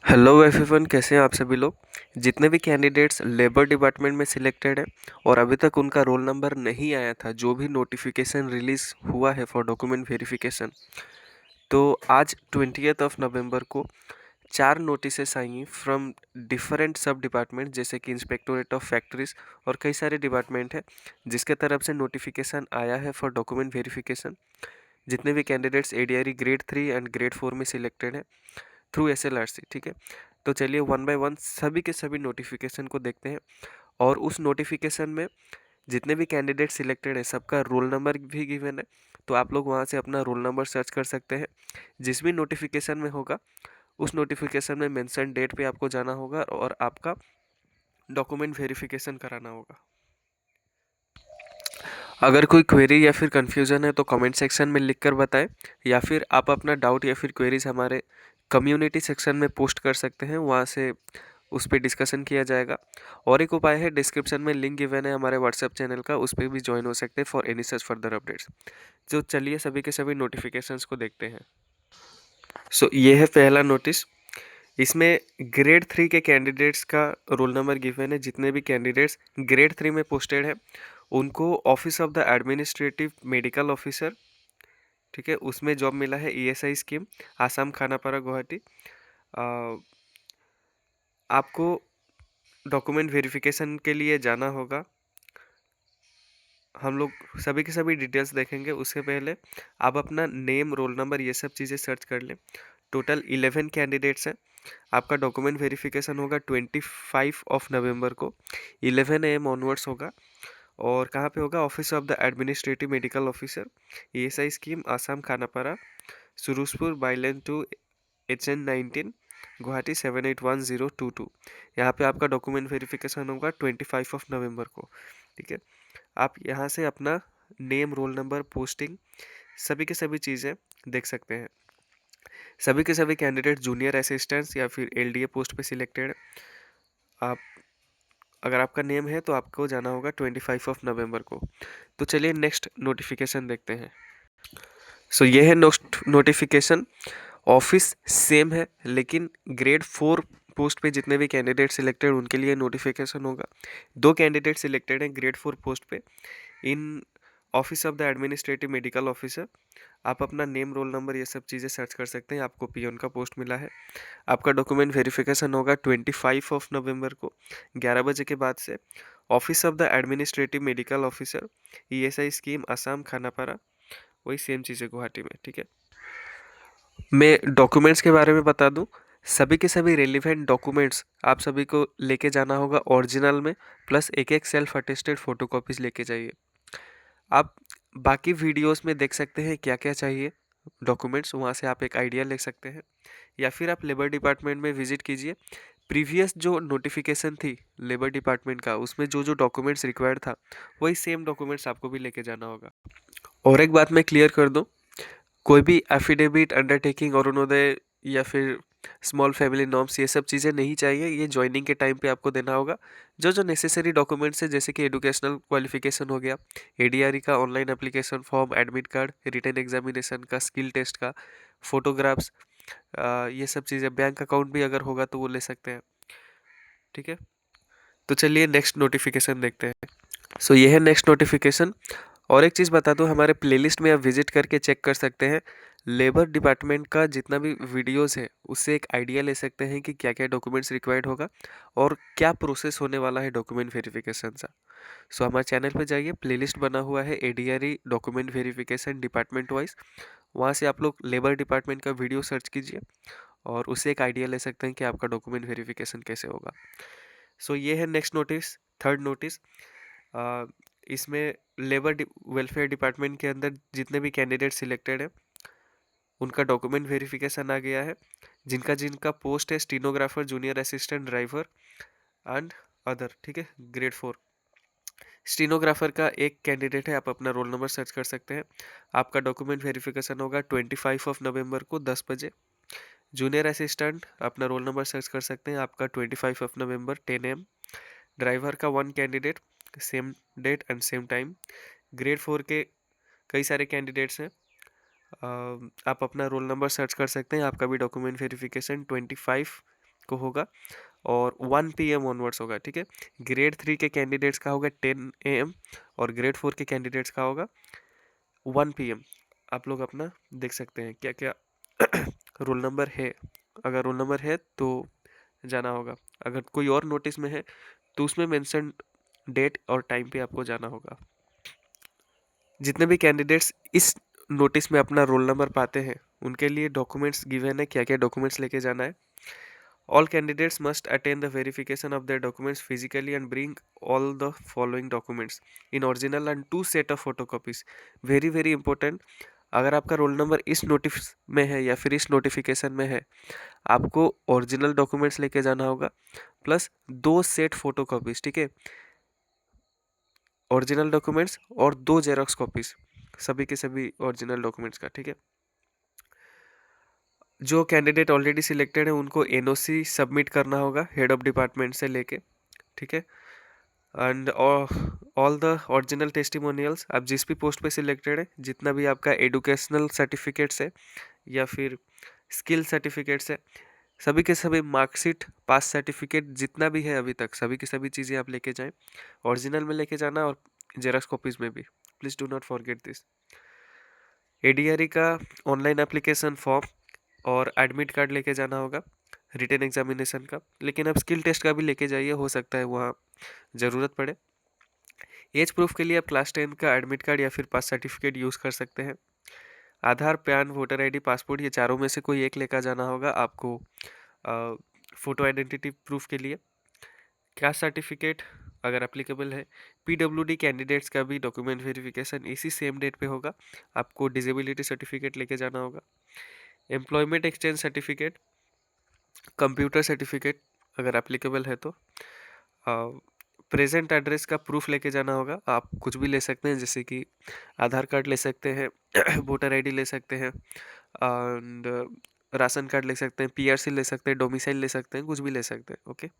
Hello everyone, कैसे हैं आप सभी लोग। जितने भी कैंडिडेट्स लेबर डिपार्टमेंट में सिलेक्टेड हैं और अभी तक उनका रोल नंबर नहीं आया था, जो भी नोटिफिकेशन रिलीज़ हुआ है फॉर डॉक्यूमेंट वेरिफिकेशन, तो आज 20th नवंबर को 4 नोटिसेस आई हैं फ्रॉम डिफरेंट सब डिपार्टमेंट, जैसे कि इंस्पेक्टोरेट ऑफ फैक्ट्रीज और कई सारे डिपार्टमेंट हैं जिसके तरफ से नोटिफिकेशन आया है फॉर डॉक्यूमेंट वेरिफिकेशन। जितने भी कैंडिडेट्स एडीआरई ग्रेड 3 एंड ग्रेड 4 में सिलेक्टेड हैं थ्रू एसएलआरसी, ठीक है। तो चलिए वन बाय वन सभी के सभी नोटिफिकेशन को देखते हैं। और उस नोटिफिकेशन में जितने भी कैंडिडेट सिलेक्टेड है सबका रोल नंबर भी गिवन है, तो आप लोग वहाँ से अपना रोल नंबर सर्च कर सकते हैं। जिस भी नोटिफिकेशन में होगा उस नोटिफिकेशन में मेंशन डेट पे आपको जाना होगा और आपका डॉक्यूमेंट वेरिफिकेशन कराना होगा। अगर कोई क्वेरी या फिर कन्फ्यूज़न है तो कमेंट सेक्शन में लिख कर बताएं, या फिर आप अपना डाउट या फिर क्वेरीज हमारे कम्युनिटी सेक्शन में पोस्ट कर सकते हैं, वहाँ से उस पर डिस्कशन किया जाएगा। और एक उपाय है, डिस्क्रिप्शन में लिंक गिवन है हमारे व्हाट्सएप चैनल का, उस पर भी ज्वाइन हो सकते हैं for any such further updates. तो चलिए सभी के सभी नोटिफिकेशंस को देखते हैं। ये है पहला नोटिस। इसमें ग्रेड 3 के कैंडिडेट्स का रोल नंबर गिवन है। जितने भी कैंडिडेट्स ग्रेड 3 में पोस्टेड हैं उनको office of the administrative medical officer, ठीक है, उसमें जॉब मिला है। ESI scheme, Assam, Khanapara, Guwahati. आपको डॉक्यूमेंट वेरिफिकेशन के लिए जाना होगा। हम लोग सभी की सभी डिटेल्स देखेंगे, उससे पहले आप अपना नेम, रोल नंबर, ये सब चीज़ें सर्च कर लें। टोटल 11 कैंडिडेट्स हैं। आपका डॉक्यूमेंट वेरिफिकेशन होगा 25 नवंबर को 11 AM ऑनवर्ड्स होगा। और कहाँ पे होगा? Office of the administrative medical officer, ESI scheme, Assam, Khanapara, Surujpur, bylane two HN19, Guwahati 781022। यहाँ पे आपका डॉक्यूमेंट वेरिफिकेशन होगा 25 नवंबर को, ठीक है। आप यहाँ से अपना नेम, रोल नंबर, पोस्टिंग, सभी के सभी चीज़ें देख सकते हैं। सभी के सभी कैंडिडेट जूनियर असिस्टेंट्स या फिर एलडीए पोस्ट पे सिलेक्टेड। आप अगर आपका नेम है तो आपको जाना होगा 25 नवंबर को। तो चलिए नेक्स्ट नोटिफिकेशन देखते हैं। ये है नेक्स्ट नोटिफिकेशन। ऑफिस सेम है लेकिन ग्रेड 4 पोस्ट पे जितने भी कैंडिडेट सिलेक्टेड उनके लिए नोटिफिकेशन होगा। 2 कैंडिडेट सिलेक्टेड हैं ग्रेड 4 पोस्ट पे in office of the administrative medical officer. आप अपना नेम, रोल नंबर, ये सब चीज़ें सर्च कर सकते हैं। आपको पियोन का पोस्ट मिला है। आपका डॉक्यूमेंट वेरिफिकेशन होगा 25 नवंबर को 11 बजे के बाद से। Office of the administrative medical officer, ESI scheme, Assam, Khanapara, वही सेम चीज़ है गुवाहाटी में, ठीक है। मैं डॉक्यूमेंट्स के बारे में बता दूं। सभी के सभी रेलिवेंट डॉक्यूमेंट्स आप सभी को लेके जाना होगा ओरिजिनल में, प्लस एक एक सेल्फ अटेस्टेड फोटोकॉपीज लेके जाइए। आप बाकी वीडियोस में देख सकते हैं क्या क्या चाहिए डॉक्यूमेंट्स, वहाँ से आप एक आइडिया ले सकते हैं। या फिर आप लेबर डिपार्टमेंट में विजिट कीजिए। प्रीवियस जो नोटिफिकेशन थी लेबर डिपार्टमेंट का, उसमें जो जो डॉक्यूमेंट्स रिक्वायर्ड था वही सेम डॉक्यूमेंट्स आपको भी लेके जाना होगा। और एक बात मैं क्लियर कर दूं, कोई भी एफिडेविट, अंडरटेकिंग, अरुणोदय या फिर स्मॉल फैमिली नॉर्म्स, ये सब चीज़ें नहीं चाहिए। ये ज्वाइनिंग के टाइम पे आपको देना होगा। जो जो नेसेसरी डॉक्यूमेंट्स है, जैसे कि एजुकेशनल क्वालिफिकेशन हो गया, एडीआरई का online application form, admit card, written examination का, स्किल टेस्ट का, फोटोग्राफ्स, ये सब चीज़ें, बैंक अकाउंट भी अगर होगा तो वो ले सकते हैं, ठीक है। तो चलिए नेक्स्ट नोटिफिकेशन देखते हैं। ये है नेक्स्ट नोटिफिकेशन। और एक चीज़ बता दूं, हमारे प्लेलिस्ट में आप विजिट करके चेक कर सकते हैं। लेबर डिपार्टमेंट का जितना भी वीडियोस है उससे एक आइडिया ले सकते हैं कि क्या क्या डॉक्यूमेंट्स रिक्वायर्ड होगा और क्या प्रोसेस होने वाला है डॉक्यूमेंट वेरिफिकेशन का। हमारे चैनल पे जाइए, प्लेलिस्ट बना हुआ है एडीआरई डॉक्यूमेंट वेरिफिकेशन डिपार्टमेंट वाइज। वहाँ से आप लोग लेबर डिपार्टमेंट का वीडियो सर्च कीजिए और उससे एक आइडिया ले सकते हैं कि आपका डॉक्यूमेंट वेरिफिकेशन कैसे होगा। ये है नेक्स्ट नोटिस, थर्ड नोटिस। इसमें लेबर वेलफेयर डिपार्टमेंट के अंदर जितने भी कैंडिडेट सिलेक्टेड हैं उनका डॉक्यूमेंट वेरिफिकेशन आ गया है। जिनका जिनका पोस्ट है stenographer, junior assistant, driver and other, ठीक है, ग्रेड 4। स्टीनोग्राफर का एक कैंडिडेट है, आप अपना रोल नंबर सर्च कर सकते हैं। आपका डॉक्यूमेंट वेरिफिकेशन होगा 25 नवंबर को 10 बजे। जूनियर असिस्टेंट अपना रोल नंबर सर्च कर सकते हैं, आपका 25 नवंबर 10 AM। ड्राइवर का 1 candidate, same date and same time. Grade 4 के कई सारे कैंडिडेट्स हैं। आप अपना रोल नंबर सर्च कर सकते हैं। आपका भी डॉक्यूमेंट वेरिफिकेशन 25 को होगा और 1 PM ऑनवर्ड्स होगा, ठीक है। ग्रेड 3 के कैंडिडेट्स का होगा 10 AM और ग्रेड 4 के कैंडिडेट्स का होगा 1 PM। आप लोग अपना देख सकते हैं क्या क्या रोल नंबर है। अगर रोल नंबर है तो जाना होगा, अगर कोई और नोटिस में है तो उसमें मेंशन डेट और टाइम पे आपको जाना होगा। जितने भी कैंडिडेट्स इस नोटिस में अपना रोल नंबर पाते हैं उनके लिए डॉक्यूमेंट्स गिवन है, क्या क्या डॉक्यूमेंट्स लेके जाना है। All candidates must attend the verification of their documents physically and bring all the following documents in original and 2 set of photocopies. Very very important। अगर आपका रोल नंबर इस नोटिस में है या फिर इस नोटिफिकेशन में है, आपको ओरिजिनल डॉक्यूमेंट्स लेके जाना होगा प्लस 2 सेट फोटोकॉपीज, ठीक है। ओरिजिनल डॉक्यूमेंट्स और 2 जेरोक्स कॉपीज सभी के सभी ओरिजिनल डॉक्यूमेंट्स का, ठीक है। जो कैंडिडेट ऑलरेडी सिलेक्टेड है उनको एनओसी सबमिट करना होगा हेड ऑफ डिपार्टमेंट से लेके, ठीक है। And all the original testimonials, आप जिस भी पोस्ट पे सिलेक्टेड है, जितना भी आपका एडुकेशनल सर्टिफिकेट्स है या फिर स्किल सर्टिफिकेट्स है, सभी के सभी मार्कशीट, पास सर्टिफिकेट जितना भी है अभी तक, सभी की सभी चीज़ें आप लेके जाएं। ओरिजिनल में लेके जाना और जेरॉक्स कॉपीज़ में भी, please do not forget this. ADRE का ऑनलाइन एप्लीकेशन फॉर्म और एडमिट कार्ड लेके जाना होगा रिटन एग्जामिनेशन का, लेकिन आप स्किल टेस्ट का भी लेके जाइए, हो सकता है वहाँ ज़रूरत पड़े। एज प्रूफ के लिए आप क्लास 10 का एडमिट कार्ड या फिर पास सर्टिफिकेट यूज़ कर सकते हैं। आधार, पैन, वोटर आईडी, पासपोर्ट, ये चारों में से कोई एक लेकर जाना होगा आपको फ़ोटो आइडेंटिटी प्रूफ के लिए। कास्ट सर्टिफिकेट अगर एप्लीकेबल है। पीडब्ल्यूडी कैंडिडेट्स का भी डॉक्यूमेंट वेरिफिकेशन इसी सेम डेट पे होगा, आपको डिसेबिलिटी सर्टिफिकेट लेके जाना होगा। Employment exchange certificate, computer certificate अगर एप्लीकेबल है तो। प्रेजेंट एड्रेस का प्रूफ लेके जाना होगा, आप कुछ भी ले सकते हैं, जैसे कि आधार कार्ड ले सकते हैं वोटर आईडी ले सकते हैं एंड राशन कार्ड ले सकते हैं, पीआरसी ले सकते हैं, डोमिसाइल ले सकते हैं, कुछ भी ले सकते हैं, ओके।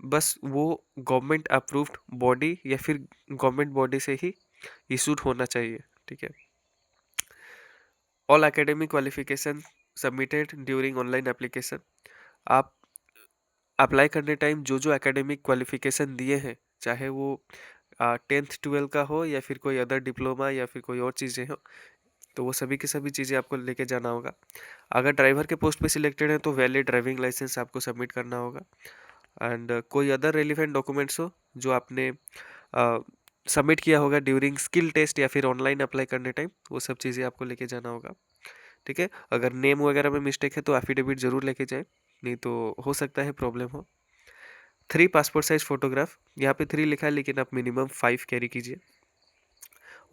बस वो गवर्नमेंट अप्रूव्ड बॉडी या फिर गवर्नमेंट बॉडी से ही इशूड होना चाहिए, ठीक है। All academic qualification submitted during online application, आप अप्लाई करने टाइम जो जो एकेडमिक क्वालिफिकेशन दिए हैं, चाहे वो 10th 12 का हो या फिर कोई अदर डिप्लोमा या फिर कोई और चीज़ें हो, तो वो सभी की सभी चीज़ें आपको लेके जाना होगा। अगर ड्राइवर के पोस्ट पे सिलेक्टेड है तो वैलिड ड्राइविंग लाइसेंस आपको सबमिट करना होगा एंड कोई अदर रेलिवेंट डॉक्यूमेंट्स हो जो आपने सबमिट किया होगा ड्यूरिंग स्किल टेस्ट या फिर ऑनलाइन अप्लाई करने टाइम, वो सब चीज़ें आपको लेके जाना होगा, ठीक है। अगर नेम वगैरह में मिस्टेक है तो एफिडेविट ज़रूर लेके जाएं, नहीं तो हो सकता है प्रॉब्लम हो। 3 पासपोर्ट साइज फोटोग्राफ, यहाँ पे 3 लिखा है लेकिन आप मिनिमम 5 कैरी कीजिए।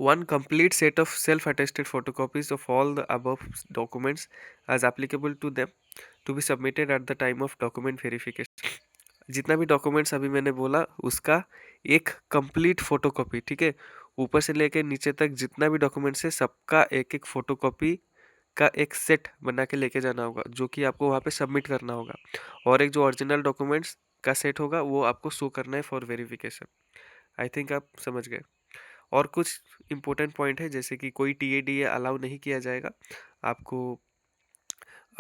1 complete set of self-attested photocopies of all the above documents as applicable to them to be submitted at the time of document verification। जितना भी डॉक्यूमेंट्स अभी मैंने बोला उसका एक कंप्लीट फोटोकॉपी, ठीक है। ऊपर से लेकर नीचे तक जितना भी डॉक्यूमेंट्स है सबका एक एक फोटोकॉपी का एक सेट बना के लेके जाना होगा, जो कि आपको वहाँ पे सबमिट करना होगा। और एक जो ओरिजिनल डॉक्यूमेंट्स का सेट होगा वो आपको शो करना है फॉर वेरिफिकेशन। आई थिंक आप समझ गए। और कुछ इम्पोर्टेंट पॉइंट है, जैसे कि कोई टीएडीए अलाउ नहीं किया जाएगा, आपको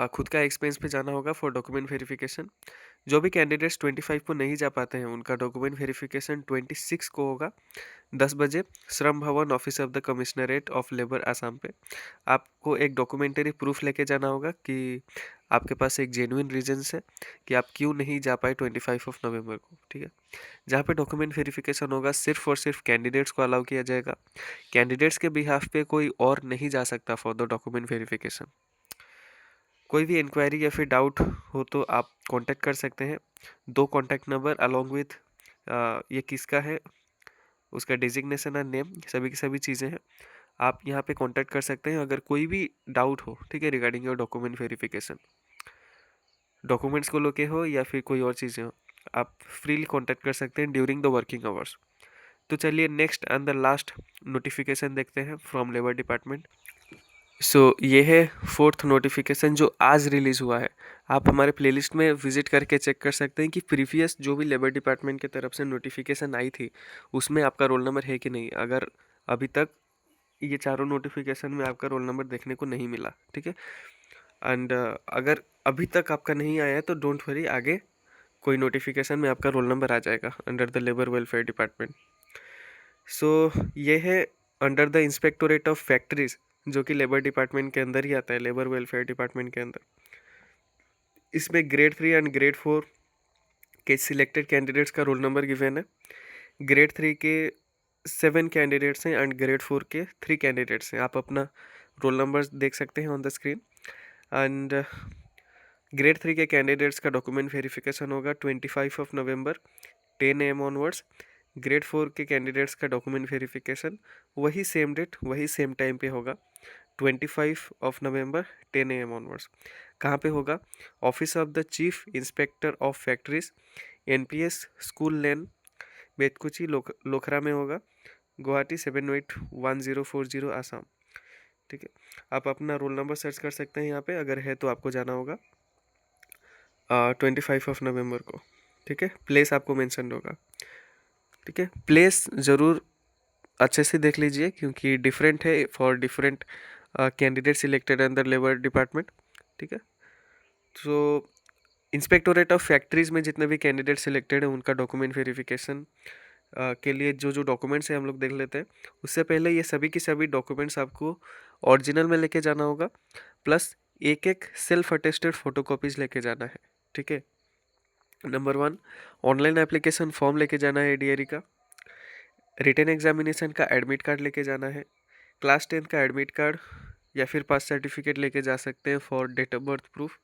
खुद का एक्सपेंस पे जाना होगा फॉर डॉक्यूमेंट वेरिफिकेशन। जो भी कैंडिडेट्स 25 को नहीं जा पाते हैं उनका डॉक्यूमेंट वेरिफिकेशन 26 को होगा 10 बजे, श्रम भवन, office of the commissionerate of labour Assam पे। आपको एक डॉक्यूमेंट्री प्रूफ लेके जाना होगा कि आपके पास एक जेन्युइन रीजंस है कि आप क्यों नहीं जा पाए 25 नवंबर को, ठीक है। जहाँ पे डॉक्यूमेंट वेरिफिकेशन होगा सिर्फ और सिर्फ कैंडिडेट्स को अलाउ किया जाएगा, कैंडिडेट्स के बिहाफ पे कोई और नहीं जा सकता फॉर द डॉक्यूमेंट वेरिफिकेशन। कोई भी इंक्वायरी या फिर डाउट हो तो आप कांटेक्ट कर सकते हैं। 2 कांटेक्ट नंबर अलॉन्ग विथ ये किसका है, उसका डिजिग्नेशन एंड नेम, सभी की सभी चीज़ें हैं, आप यहाँ पे कांटेक्ट कर सकते हैं अगर कोई भी डाउट हो, ठीक है, regarding your document verification. Documents को लेके हो या फिर कोई और चीज़ें हो, आप फ्रीली कांटेक्ट कर सकते हैं ड्यूरिंग द वर्किंग आवर्स। तो चलिए next and the last notification देखते हैं फ्रॉम लेबर डिपार्टमेंट। ये है 4th नोटिफिकेशन जो आज रिलीज़ हुआ है। आप हमारे प्लेलिस्ट में विजिट करके चेक कर सकते हैं कि प्रीवियस जो भी लेबर डिपार्टमेंट की तरफ से नोटिफिकेशन आई थी उसमें आपका रोल नंबर है कि नहीं। अगर अभी तक ये चारों नोटिफिकेशन में आपका रोल नंबर देखने को नहीं मिला, ठीक है, एंड अगर अभी तक आपका नहीं आया है तो डोंट वरी, आगे कोई नोटिफिकेशन में आपका रोल नंबर आ जाएगा under the labour welfare department. So ये है under the inspectorate of factories, जो कि लेबर डिपार्टमेंट के अंदर ही आता है, लेबर वेलफेयर डिपार्टमेंट के अंदर। इसमें ग्रेड 3 एंड ग्रेड 4 के सिलेक्टेड कैंडिडेट्स का रोल नंबर गिवन है। ग्रेड 3 के 7 कैंडिडेट्स हैं एंड ग्रेड 4 के 3 कैंडिडेट्स हैं। आप अपना रोल नंबर देख सकते हैं on the screen. And grade 3 के कैंडिडेट्स का डॉक्यूमेंट वेरिफिकेशन होगा 25 of November 10 AM onwards. Grade 4 के कैंडिडेट्स का डॉक्यूमेंट वेरिफिकेशन वही सेम डेट वही सेम टाइम पे होगा 25 ऑफ नवंबर 10 AM ऑनवर्ड्स। कहाँ पे होगा? Office of the chief inspector of factories, NPS school lane, Betkuchi Lokhra में होगा, गुवाहाटी 781040 आसाम। ठीक है, आप अपना रोल नंबर सर्च कर सकते हैं यहाँ पे, अगर है तो आपको जाना होगा 25 ऑफ नवंबर को। ठीक है, प्लेस आपको मेंशन होगा। ठीक है, प्लेस ज़रूर अच्छे से देख लीजिए क्योंकि डिफरेंट है for different candidate selected under labour department. ठीक है, तो इंस्पेक्टोरेट ऑफ फैक्ट्रीज में जितने भी कैंडिडेट सिलेक्टेड हैं उनका डॉक्यूमेंट वेरिफिकेशन के लिए जो जो डॉक्यूमेंट्स हैं हम लोग देख लेते हैं। उससे पहले ये सभी की सभी डॉक्यूमेंट्स आपको ओरिजिनल में लेके जाना होगा, प्लस एक एक सेल्फ अटेस्टेड फोटोकॉपीज लेके जाना है। ठीक है, नंबर 1, ऑनलाइन एप्लीकेशन फॉर्म लेके जाना है ADRE का। रिटन एग्जामिनेशन का एडमिट कार्ड लेके जाना है। क्लास 10 का एडमिट कार्ड या फिर पास सर्टिफिकेट लेके जा सकते हैं for date of birth proof.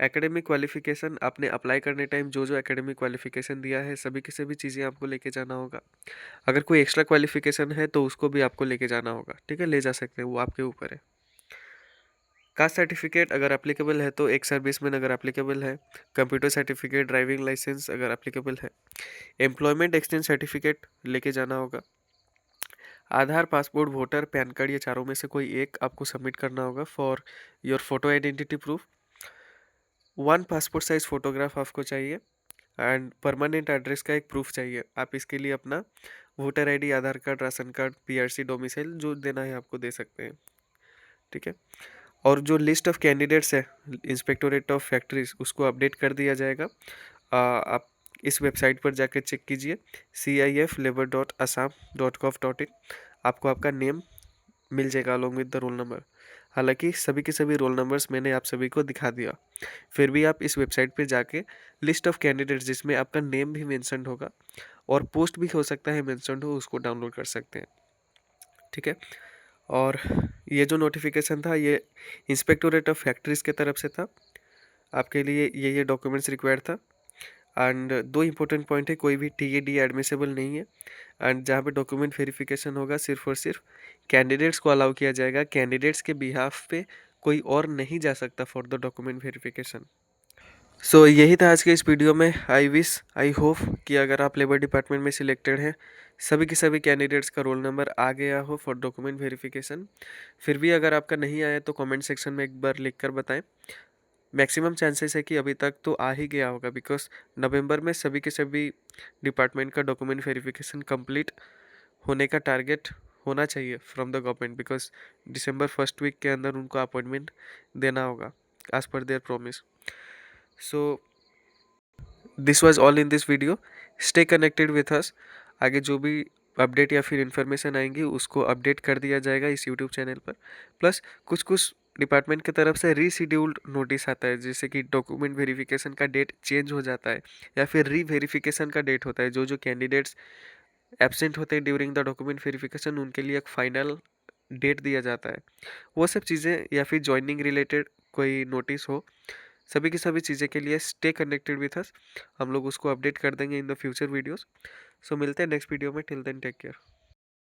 Academic qualification, आपने अप्लाई करने टाइम जो जो एकेडमिक क्वालिफिकेशन दिया है सभी की सभी चीज़ें आपको लेके जाना होगा। अगर कोई एक्स्ट्रा क्वालिफिकेशन है तो उसको भी आपको लेके जाना होगा। ठीक है, ले जा सकते हैं, वो आपके ऊपर है। कास्ट सर्टिफिकेट अगर एप्लीकेबल है तो एक सर्विसमैन अगर एप्लीकेबल है, कंप्यूटर सर्टिफिकेट, ड्राइविंग लाइसेंस अगर एप्लीकेबल है, एम्प्लॉयमेंट एक्सचेंज सर्टिफिकेट लेके जाना होगा। आधार, पासपोर्ट, वोटर, पैन कार्ड, ये चारों में से कोई एक आपको सबमिट करना होगा for your photo identity proof. 1 passport size photograph आपको चाहिए एंड परमानेंट एड्रेस का एक प्रूफ चाहिए। आप इसके लिए अपना voter ID, Aadhaar card, ration card, PRC, domicile जो देना है आपको दे सकते हैं। ठीक है, और जो लिस्ट ऑफ कैंडिडेट्स है इंस्पेक्टोरेट ऑफ फैक्ट्रीज उसको अपडेट कर दिया जाएगा। आप इस वेबसाइट पर जाकर चेक कीजिए ciflabor.assam.gov.in। आपको आपका नेम मिल जाएगा along with the roll number. हालांकि सभी के सभी रोल नंबर्स मैंने आप सभी को दिखा दिया, फिर भी आप इस वेबसाइट पे जाके लिस्ट ऑफ कैंडिडेट्स जिसमें आपका नेम भी मेंशन होगा और पोस्ट भी हो सकता है मेंशन हो, उसको डाउनलोड कर सकते हैं। ठीक है, और ये जो नोटिफिकेशन था ये इंस्पेक्टोरेट ऑफ फैक्ट्रीज के तरफ से था। आपके लिए ये डॉक्यूमेंट्स रिक्वायर्ड था। एंड 2 इंपॉर्टेंट पॉइंट है, कोई भी TAD एडमिसेबल नहीं है। एंड जहाँ पे डॉक्यूमेंट वेरिफिकेशन होगा सिर्फ और सिर्फ कैंडिडेट्स को अलाउ किया जाएगा, कैंडिडेट्स के बिहाफ पे कोई और नहीं जा सकता फॉर द डॉक्यूमेंट वेरिफिकेशन। सो यही था आज के इस वीडियो में। आई होप कि अगर आप लेबर डिपार्टमेंट में सिलेक्टेड हैं, सभी के सभी कैंडिडेट्स का रोल नंबर आ गया हो फॉर डॉक्यूमेंट वेरिफिकेशन। फिर भी अगर आपका नहीं आया तो कमेंट सेक्शन में एक बार लिख कर बताएं। मैक्सिमम चांसेस है कि अभी तक तो आ ही गया होगा, बिकॉज नवंबर में सभी के सभी डिपार्टमेंट का डॉक्यूमेंट वेरिफिकेशन कंप्लीट होने का टारगेट होना चाहिए फ्रॉम द गवर्नमेंट, बिकॉज दिसंबर फर्स्ट वीक के अंदर उनको अपॉइंटमेंट देना होगा as per their promise. So this was all in this video. Stay connected with us. आगे जो भी अपडेट या फिर इन्फॉर्मेशन आएंगी उसको अपडेट कर दिया जाएगा इस यूट्यूब चैनल पर। प्लस कुछ कुछ डिपार्टमेंट की तरफ से रीशेड्यूल्ड नोटिस आता है, जैसे कि डॉक्यूमेंट वेरिफिकेशन का डेट चेंज हो जाता है या फिर रीवेरिफिकेशन का डेट होता है। जो जो कैंडिडेट्स एब्सेंट होते हैं ड्यूरिंग द डॉक्यूमेंट वेरिफिकेशन उनके लिए एक फाइनल डेट दिया जाता है। वो सब चीज़ें या फिर ज्वाइनिंग रिलेटेड कोई नोटिस हो, सभी की सभी चीज़ें के लिए स्टे कनेक्टेड विथ अस। हम लोग उसको अपडेट कर देंगे in the future videos. So मिलते हैं नेक्स्ट वीडियो में। Till then take care.